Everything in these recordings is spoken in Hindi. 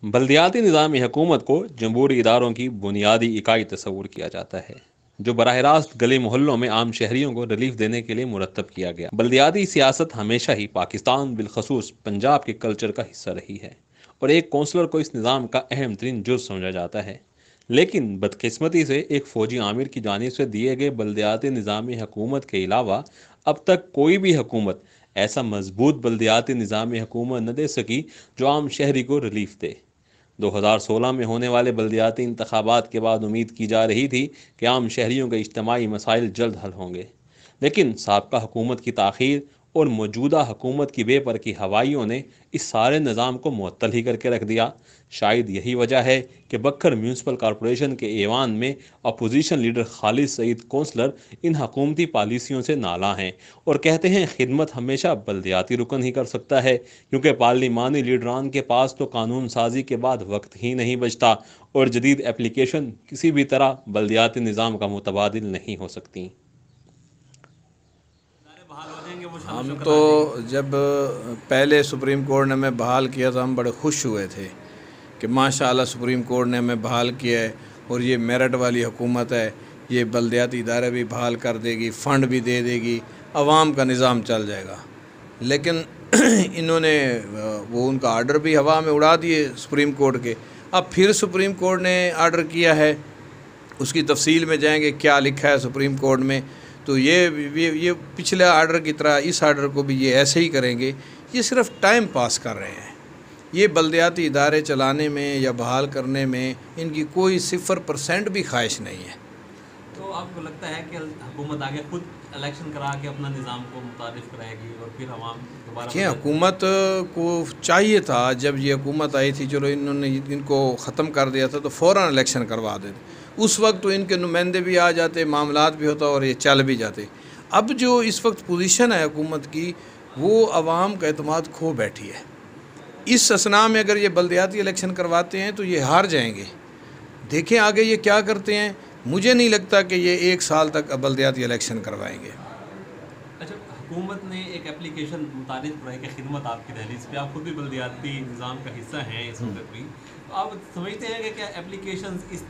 बल्दियाती निज़ामी हुकूमत को जमहूरी इदारों की बुनियादी इकाई तस्वुर किया जाता है, जो बराह रास्त गली मोहल्लों में आम शहरियों को रिलीफ देने के लिए मुरतब किया गया। बल्दियाती सियासत हमेशा ही पाकिस्तान बिलखसूस पंजाब के कल्चर का हिस्सा रही है और एक कौंसलर को इस निज़ाम का अहम तरीन जुज़ समझा जाता है। लेकिन बदकिस्मती से एक फ़ौजी आमिर की जानिब से दिए गए बल्दियाती निज़ामी हुकूमत के अलावा अब तक कोई भी हुकूमत ऐसा मजबूत बल्दियाती निज़ामी हुकूमत न दे सकी जो आम शहरी को रिलीफ दे। 2016 में होने वाले बल्दियाती इंतखाबात के बाद उम्मीद की जा रही थी कि आम शहरियों के इज्तमाही मसाइल जल्द हल होंगे, लेकिन साबका हुकूमत की ताख़ीर और मौजूदा हुकूमत की बेपरखी हवाइयों ने इस सारे निज़ाम को मुअत्तल ही करके रख दिया। शायद यही वजह है कि बक्खर म्यूनसिपल कॉरपोरेशन के ऐवान में opposition leader Khalid Saeed councillor इन हकूमती पॉलिसियों से नाला हैं और कहते हैं खिदमत हमेशा बल्दियाती रुकन ही कर सकता है, क्योंकि पार्लिमानी लीडरान के पास तो कानून साजी के बाद वक्त ही नहीं बचता और जदीद एप्लीकेशन किसी भी तरह बल्दियाती निज़ाम का मुतबादिल नहीं हो सकती। हम तो जब पहले सुप्रीम कोर्ट ने हमें बहाल किया था, हम बड़े खुश हुए थे कि माशाअल्लाह सुप्रीम कोर्ट ने हमें बहाल किया है और ये मेरिट वाली हुकूमत है, ये बल्दियाती इदारे भी बहाल कर देगी, फ़ंड भी दे देगी, आवाम का निज़ाम चल जाएगा। लेकिन इन्होंने वो उनका आर्डर भी हवा में उड़ा दिए सुप्रीम कोर्ट के। अब फिर सुप्रीम कोर्ट ने आर्डर किया है, उसकी तफसील में जाएंगे क्या लिखा है सुप्रीम कोर्ट में। तो ये पिछले आर्डर की तरह इस आर्डर को भी ये ऐसे ही करेंगे। ये सिर्फ टाइम पास कर रहे हैं। ये बल्दियाती इदारे चलाने में या बहाल करने में इनकी कोई 0% भी ख्वाहिश नहीं है। तो आपको लगता है कि हुकूमत आगे खुद इलेक्शन करा के अपना निज़ाम को मुतारिफ कराएगी और फिर आवाम दोबारा? क्या हुकूमत को चाहिए था, जब ये हुकूमत आई थी, चलो इन्होंने इनको ख़त्म कर दिया था तो फ़ौरन इलेक्शन करवा देते। उस वक्त तो इनके नुमाइंदे भी आ जाते, मामलात भी होता और ये चल भी जाते। अब जो इस वक्त पोजीशन है हुकूमत की, वो आवाम का एतमाद खो बैठी है। इस असना में अगर ये बल्दियाती इलेक्शन करवाते हैं तो ये हार जाएंगे। देखें आगे ये क्या करते हैं। मुझे नहीं लगता कि ये 1 साल तक बल्दियाती इलेक्शन करवाएंगे। अच्छा, हुकूमत ने एक एप्लीकेशन मुतारिफ कराई कि खिदमत आपकी दहलीज पे, आप खुद भी बल्दियाती निज़ाम का हिस्सा हैं इस वक्त भी, तो आप समझते हैं कि क्या एप्लीकेशन इस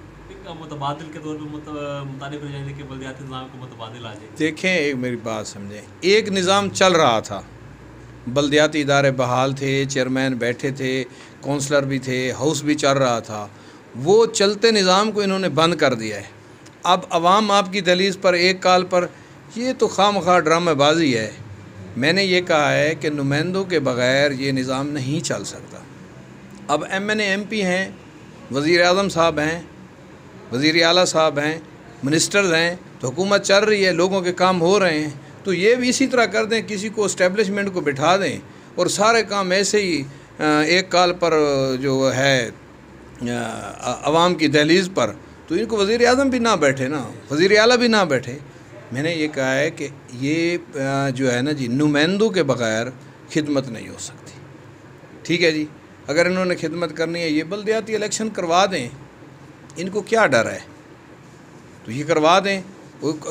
मुतबादिल के तौर पर मुतारिफ हो जाएंगे कि बल्दियाती निज़ाम को मुतबादिल आ जाए? देखें, एक मेरी बात समझें। एक निज़ाम चल रहा था, बल्दियाती इदारे बहाल थे, चेयरमैन बैठे थे, कौंसलर भी थे, हाउस भी चल रहा था। वो चलते निज़ाम को इन्होंने बंद कर दिया है। अब अवाम आपकी दहलीज पर एक कॉल पर, ये तो खामखा ड्रामेबाजी है। मैंने ये कहा है कि नुमाइंदों के बग़ैर ये निज़ाम नहीं चल सकता। अब MNA MP हैं, वज़ीर आज़म साहब हैं, वज़ीर आला साहब हैं, मिनिस्टर्स हैं, तो हुकूमत चल रही है, लोगों के काम हो रहे हैं। तो ये भी इसी तरह कर दें, किसी को इस्टेब्लिशमेंट को बिठा दें और सारे काम ऐसे ही एक कॉल पर जो है अवाम की दहलीज पर, तो इनको वज़ीर आज़म भी ना बैठे ना, वज़ीर आला भी ना बैठे। मैंने ये कहा है कि ये जो है ना जी, नुमाइंदों के बग़ैर खिदमत नहीं हो सकती। ठीक है जी, अगर इन्होंने खिदमत करनी है, ये बल्दियाती इलेक्शन करवा दें, इनको क्या डर है, तो ये करवा दें।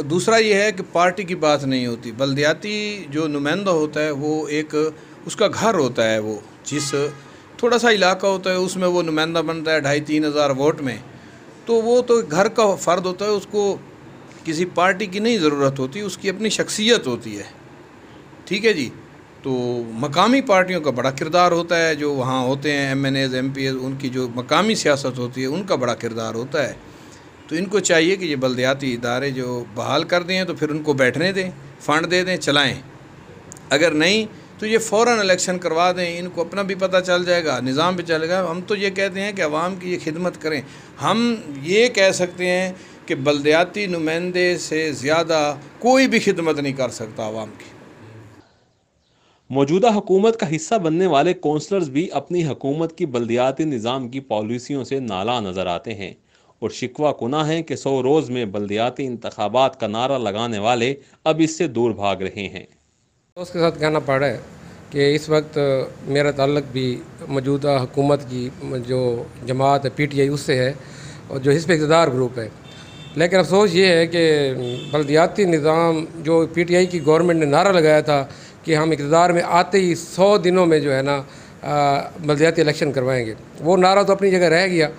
दूसरा ये है कि पार्टी की बात नहीं होती। बल्दियाती जो नुमाइंदा होता है वो एक उसका घर होता है, वो जिस थोड़ा सा इलाका होता है उसमें वो नुमाइंदा बनता है 2,500-3 हज़ार वोट में, तो वो तो घर का फ़र्द होता है, उसको किसी पार्टी की नहीं ज़रूरत होती, उसकी अपनी शख्सियत होती है। ठीक है जी। तो मकामी पार्टियों का बड़ा किरदार होता है, जो वहाँ होते हैं MNAs MPs, उनकी जो मकामी सियासत होती है उनका बड़ा किरदार होता है। तो इनको चाहिए कि ये बल्दियाती इदारे जो बहाल कर दें तो फिर उनको बैठने दें, फ़ंड दे दें, चलाएं। अगर नहीं तो ये फ़ौरन इलेक्शन करवा दें, इनको अपना भी पता चल जाएगा, निज़ाम भी चलेगा। हम तो ये कहते हैं कि अवाम की ये खिदमत करें। हम ये कह सकते हैं कि बल्दियाती नुमाइंदे से ज़्यादा कोई भी खिदमत नहीं कर सकता अवाम की। मौजूदा हुकूमत का हिस्सा बनने वाले कौंसलर्स भी अपनी हुकूमत की बल्दियाती निज़ाम की पॉलिसियों से नाला नज़र आते हैं और शिकवा कुना है कि 100 रोज़ में बल्दियाती इंतखाबात का नारा लगाने वाले अब इससे दूर भाग रहे हैं। उसके साथ कहना पड़ रहा है कि इस वक्त मेरा ताल्लुक़ भी मौजूदा हुकूमत की जो जमात है PTI उससे है और जो हिज़्ब इक़्तिदार ग्रुप है। लेकिन अफसोस ये है कि बल्दियाती निज़ाम जो PTI की गवर्नमेंट ने नारा लगाया था कि हम इक़्तिदार में आते ही 100 दिनों में जो है ना बल्दियाती इलेक्शन करवाएंगे। वो नारा तो अपनी जगह रह गया,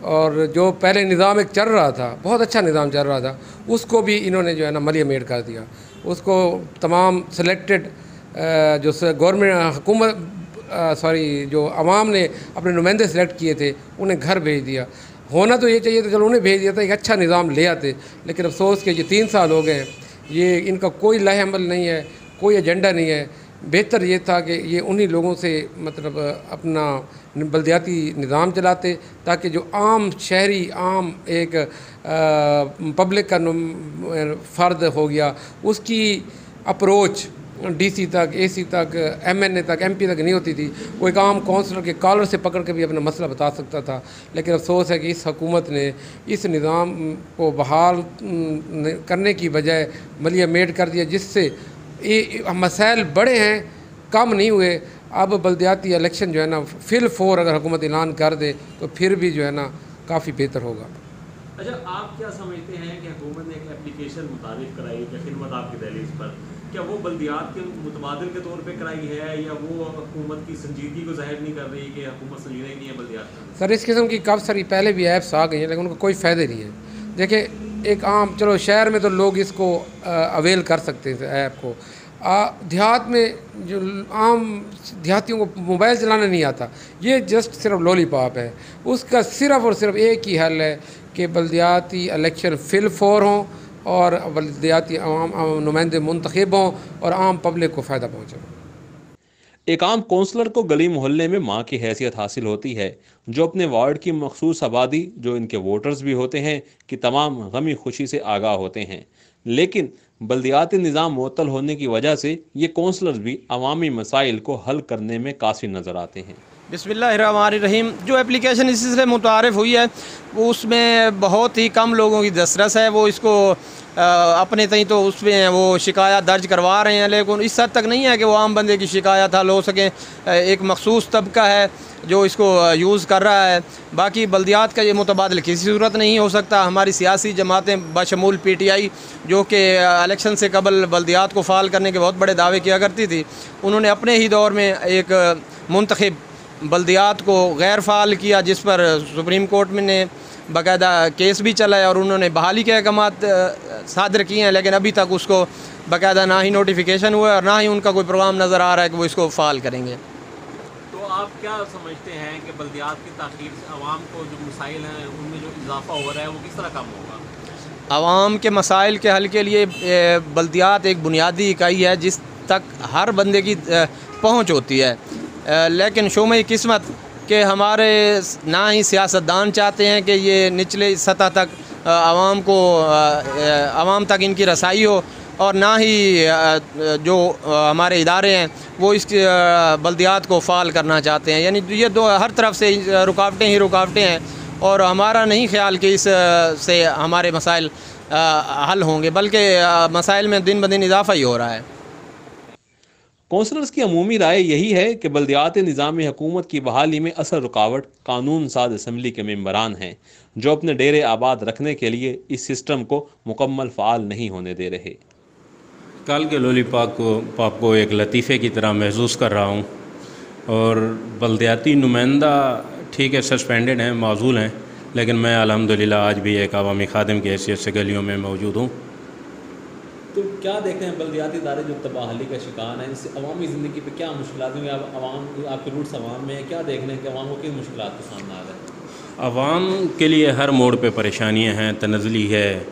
और जो पहले निज़ाम एक चल रहा था, बहुत अच्छा निज़ाम चल रहा था, उसको भी इन्होंने जो है ना मलिया मेट कर दिया। उसको तमाम सिलेक्टेड जो गवर्नमेंट हुकूमत जो आवाम ने अपने नुमाइंदे सेलेक्ट किए थे, उन्हें घर भेज दिया। होना तो ये चाहिए था, चलो उन्हें भेज दिया था, एक अच्छा निज़ाम ले आते, लेकिन अफसोस कि ये 3 साल हो गए हैं, ये इनका कोई लाहे अमल नहीं है, कोई एजेंडा नहीं है। बेहतर ये था कि ये उन्हीं लोगों से मतलब अपना बल्दियाती निज़ाम चलाते, ताकि जो आम शहरी आम एक पब्लिक का फ़र्द हो गया, उसकी अप्रोच डीसी तक, एसी तक, एमएनए तक, एमपी तक नहीं होती थी। वो एक आम काउंसलर के कॉलर से पकड़ के भी अपना मसला बता सकता था। लेकिन अफसोस है कि इस हुकूमत ने इस निज़ाम को बहाल करने की बजाय मलिया मेट कर दिया, जिससे मसाइल बड़े हैं, कम नहीं हुए। अब बल्दियाती इलेक्शन जो है ना फिल फोर अगर हुकूमत ऐलान कर दे तो फिर भी जो है ना काफ़ी बेहतर होगा। अच्छा, आप क्या समझते हैं कि हुकूमत ने एक एप्लीकेशन मुतारिफ कराई है खिदमत आपकी दहलीज पर, क्या वो बल्दियात के मुतबादिल के तौर पे कराई है, या वो हुकूमत की संजीदगी को जाहिर नहीं कर रही कि हुकूमत संजीदा ही नहीं है बल्दियात का? सर, इस किस्म की काफ़ी सारी पहले भी ऐप्स आ गई हैं, लेकिन उनका कोई फ़ायदे नहीं है। देखिए, एक आम, चलो शहर में तो लोग इसको अवेल कर सकते हैं ऐप को, देहात में जो आम देहातियों को मोबाइल चलाना नहीं आता, ये जस्ट सिर्फ लॉलीपॉप है। उसका सिर्फ़ और सिर्फ एक ही हल है कि बल्दियाती इलेक्शन फिल फोर हों और बल्दियाती नुमाइंदे मुंतखब हों और आम पब्लिक को फ़ायदा पहुँचे। एक आम कौंसलर को गली मोहल्ले में माँ की हैसियत हासिल होती है, जो अपने वार्ड की मखसूस आबादी, जो इनके वोटर्स भी होते हैं, कि तमाम गमी खुशी से आगाह होते हैं। लेकिन बल्दियाती निज़ाम मुअत्तल होने की वजह से ये कौंसलर्स भी अवामी मसाइल को हल करने में कासिर नज़र आते हैं। बिस्मिल्लाहिर्रहमानिर्रहीम। जो एप्लीकेशन इसी से मुतारिफ़ हुई है, वो उसमें बहुत ही कम लोगों की दस्तरस है। वो इसको अपने तई तो उसमें वो शिकायत दर्ज करवा रहे हैं, लेकिन इस हद तक नहीं है कि वो आम बंदे की शिकायत हल हो सके। एक मखसूस तबका है जो इसको यूज़ कर रहा है। बाकी बल्दियात का ये मुतबादल किसी सूरत नहीं हो सकता। हमारी सियासी जमातें बशमूल PTI, जो कि इलेक्शन से कबल बल्दियात को फ़ाल करने के बहुत बड़े दावे किया करती थी, उन्होंने अपने ही दौर में एक मुंतखब बल्दियात को गैर फ़ाल किया, जिस पर सुप्रीम कोर्ट में ने बाकायदा केस भी चला है और उन्होंने बहाली के अहकामात सादर किए हैं, लेकिन अभी तक उसको बाकायदा ना ही नोटिफिकेशन हुआ है और ना ही उनका कोई प्रोग्राम नज़र आ रहा है कि वो इसको फ़ाल करेंगे। तो आप क्या समझते हैं कि बल्दियात की ताख़ीर से आवाम को जो मसाइल हैं उनमें जो इजाफा हो रहा है वो किस तरह कम होगा? आवाम के मसाइल के हल के लिए बल्दियात एक बुनियादी इकाई है जिस तक हर बंदे की पहुँच होती है। लेकिन शोमे किस्मत के हमारे ना ही सियासतदान चाहते हैं कि ये निचले सतह तक आवाम तक इनकी रसाई हो, और ना ही जो हमारे इदारे हैं वो इस बल्दियात को फ़ाल करना चाहते हैं। यानी ये दो हर तरफ से रुकावटें ही रुकावटें हैं, और हमारा नहीं ख्याल कि इस से हमारे मसाइल हल होंगे, बल्कि मसाइल में दिन ब दिन इजाफा ही हो रहा है। कौंसलर्स की अमूमी राय यही है कि बल्दियाती निज़ाम हुकूमत की बहाली में असल रुकावट कानून साज असम्बली के मेंबरान हैं, जो अपने डेरे आबाद रखने के लिए इस सिस्टम को मुकम्मल फ़ाल नहीं होने दे रहे। कल के लॉलीपॉप को एक लतीफ़े की तरह महसूस कर रहा हूँ, और बल्दियाती नुमाइंदा ठीक है सस्पेंडेड हैं, माज़ूल हैं, लेकिन मैं अल्हम्दुलिल्लाह आज भी एक अवामी खादिम की हैसियत से गलियों में मौजूद हूँ। तो क्या देखते हैं बल्दियाती इदारे जो तबाहली का शिकार हैं, इससे अवामी ज़िंदगी पे क्या मुश्किलात होंगी? आप अवाम, आपके रूट्स अवाम में क्या देख रहे हैं कि अवाम को किन मुश्किलात का सामना आ रहा है? अवाम के लिए हर मोड़ पे परेशानियाँ हैं, तनज़ली है,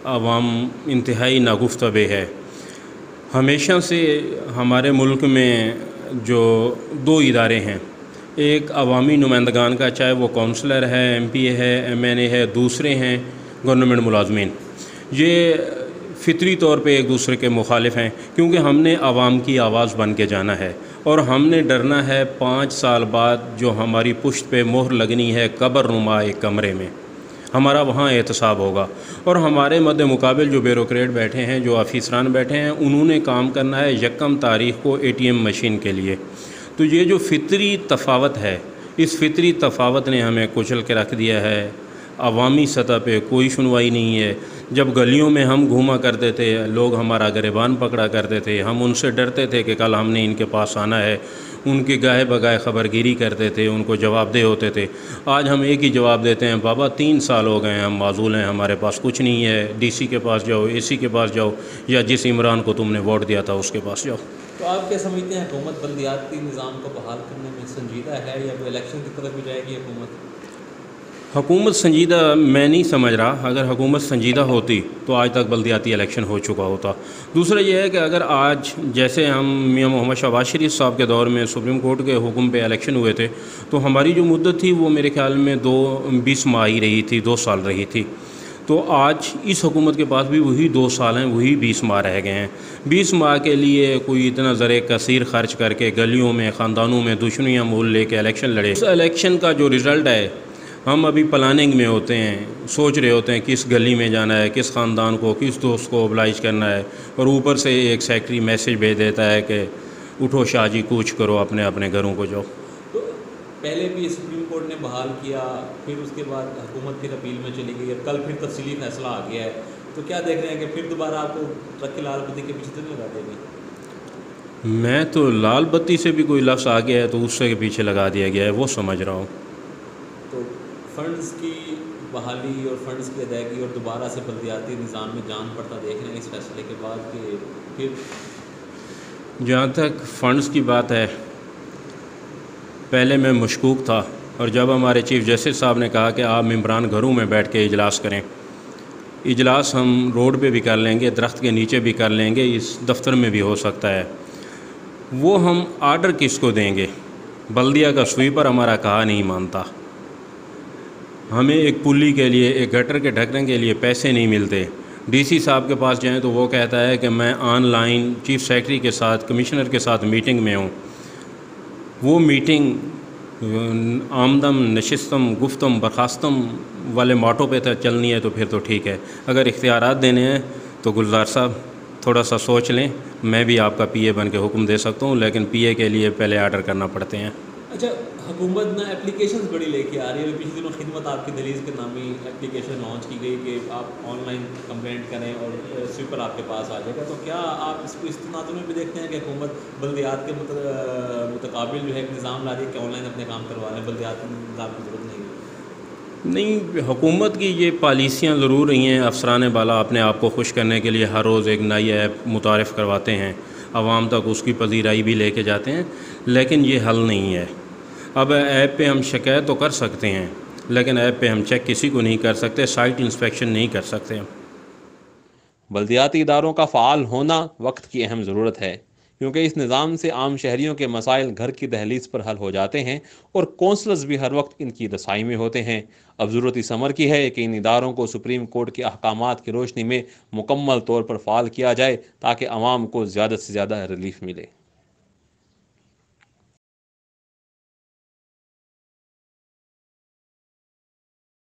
अवाम इंतहाई नागुफ्तबे है। हमेशा से हमारे मुल्क में जो 2 इदारे हैं, एक अवामी नुमाइंदगान का, चाहे वो काउंसलर है, MPA है, MNA है, दूसरे हैं गवर्नमेंट मुलाजमीन। ये फितरी तौर पे एक दूसरे के मुखालिफ हैं, क्योंकि हमने आवाम की आवाज़ बन के जाना है, और हमने डरना है 5 साल बाद जो हमारी पुश्त पे मोहर लगनी है कब्र नुमा एक कमरे में, हमारा वहाँ एहतसाब होगा। और हमारे मद्दे मुकाबिल जो ब्यूरोक्रेट बैठे हैं, जो अफीसरान बैठे हैं, उन्होंने काम करना है 1 तारीख़ को ATM मशीन के लिए। तो ये जो फितरी तफावत है, इस फितरी तफावत ने हमें कुचल के रख दिया है। अवामी सतह पे कोई सुनवाई नहीं है। जब गलियों में हम घूमा करते थे, लोग हमारा गिरबान पकड़ा करते थे, हम उनसे डरते थे कि कल हमने इनके पास आना है, उनके गाहे बगाए ख़बरगिरी करते थे, उनको जवाबदेह होते थे। आज हम एक ही जवाब देते हैं, बाबा 3 साल हो गए हैं, हम माजूल हैं, हमारे पास कुछ नहीं है, डीसी के पास जाओ, एसी के पास जाओ, या जिस इमरान को तुमने वोट दिया था उसके पास जाओ। तो आप क्या समझते हैं, हुकूमत बल्दियाती निज़ाम को बहाल करने में संजीदा है या वो इलेक्शन की तरफ भी जाएगी हुकूमत? हुकूमत संजीदा मैं नहीं समझ रहा। अगर हुकूमत संजीदा होती तो आज तक बल्दियाती इलेक्शन हो चुका होता। दूसरा यह है कि अगर आज जैसे हम मियां मोहम्मद शहबाज शरीफ साहब के दौर में सुप्रीम कोर्ट के हुक्म पे इलेक्शन हुए थे, तो हमारी जो मुद्दत थी वो मेरे ख्याल में 20 माह ही रही थी, 2 साल रही थी। तो आज इस हुकूमत के पास भी वही 2 साल हैं, वही 20 माह रह गए हैं। 20 माह के लिए कोई इतना ज़र कसीर खर्च करके गलियों में, ख़ानदानों में दुश्मनियाँ मोल ले के इलेक्शन लड़े। उस इलेक्शन का जो रिज़ल्ट है, हम अभी प्लानिंग में होते हैं, सोच रहे होते हैं किस गली में जाना है, किस ख़ानदान को, किस दोस्त को ओबलाइज करना है, और ऊपर से एक सेक्रेटरी मैसेज भेज देता है कि उठो शाहजी कूच करो, अपने अपने घरों को जाओ। तो पहले भी सुप्रीम कोर्ट ने बहाल किया, फिर उसके बाद हुकूमत फिर अपील में चली गई, कल फिर तफसीली फैसला आ गया है, तो क्या देख रहे हैं कि फिर दोबारा आपको ट्रक की लाल बत्ती के पीछे तो नहीं लगा देंगे? मैं तो लाल बत्ती से भी कोई लफ्ज़ आ गया है तो उससे के पीछे लगा दिया गया है, वो समझ रहा हूँ। तो फ़ंड्स की बहाली और फ़ंड्स की अदायगी और दोबारा से बल्दियाती निज़ाम में जान पड़ता देख रहे हैं इस फैसले के बाद कि फिर? जहाँ तक फ़ंड्स की बात है, पहले मैं मशकूक था, और जब हमारे चीफ़ जस्टिस साहब ने कहा कि आप मेंबरान घरों में बैठ के इजलास करें, इजलास हम रोड पे भी कर लेंगे, दरख्त के नीचे भी कर लेंगे, इस दफ्तर में भी हो सकता है, वो हम आर्डर किसको देंगे? बल्दिया का स्वीपर हमारा कहा नहीं मानता। हमें एक पुली के लिए, एक गटर के ढकने के लिए पैसे नहीं मिलते। डीसी साहब के पास जाएं तो वो कहता है कि मैं ऑनलाइन चीफ़ सेक्रेटरी के साथ, कमिश्नर के साथ मीटिंग में हूँ। वो मीटिंग आमदम नशिस्तम गुफ्तम बर्खास्तम वाले माटो पे चलनी है तो फिर तो ठीक है। अगर इख्तियारात देने हैं तो गुलजार साहब थोड़ा सा सोच लें, मैं भी आपका पीए बन के हुक्म दे सकता हूँ, लेकिन पीए के लिए पहले आर्डर करना पड़ते हैं। अच्छा, हुकूमत ना एप्लीकेशंस बड़ी लेके आ रही है। पिछले दिनों खिदमत आपकी दलील के नामी एप्लीकेशन लॉन्च की गई कि आप ऑनलाइन कंप्लेंट करें और स्वीपर आपके पास आ जाएगा। तो क्या आप इसको इस तनाजुर में भी देखते हैं कि हुकूमत बल्दियात के मुतकाबिल जो है एक निज़ाम ला रही है कि ऑनलाइन अपने काम करवा लें, बल्दियात निज़ाम की ज़रूरत नहीं? हुकूमत की ये पॉलिसियाँ ज़रूर रही हैं। अफसरान बाला अपने आप को खुश करने के लिए हर रोज़ एक नई ऐप मुतारिफ़ करवाते हैं, आवाम तक उसकी पजीराई भी लेके जाते हैं, लेकिन ये हल नहीं है। अब ऐप पे हम शिकायत तो कर सकते हैं, लेकिन ऐप पे हम चेक किसी को नहीं कर सकते, साइट इंस्पेक्शन नहीं कर सकते। बल्दियाती इदारों का फ़ाल होना वक्त की अहम ज़रूरत है, क्योंकि इस निज़ाम से आम शहरियों के मसाइल घर की दहलीज पर हल हो जाते हैं और कौंसलर्स भी हर वक्त इनकी रसाई में होते हैं। अब ज़रूरत इस अमर की है कि इन इदारों को सुप्रीम कोर्ट के अहकामात की रोशनी में मुकम्मल तौर पर फ़ाल किया जाए ताकि आवाम को ज़्यादा से ज़्यादा रिलीफ मिले।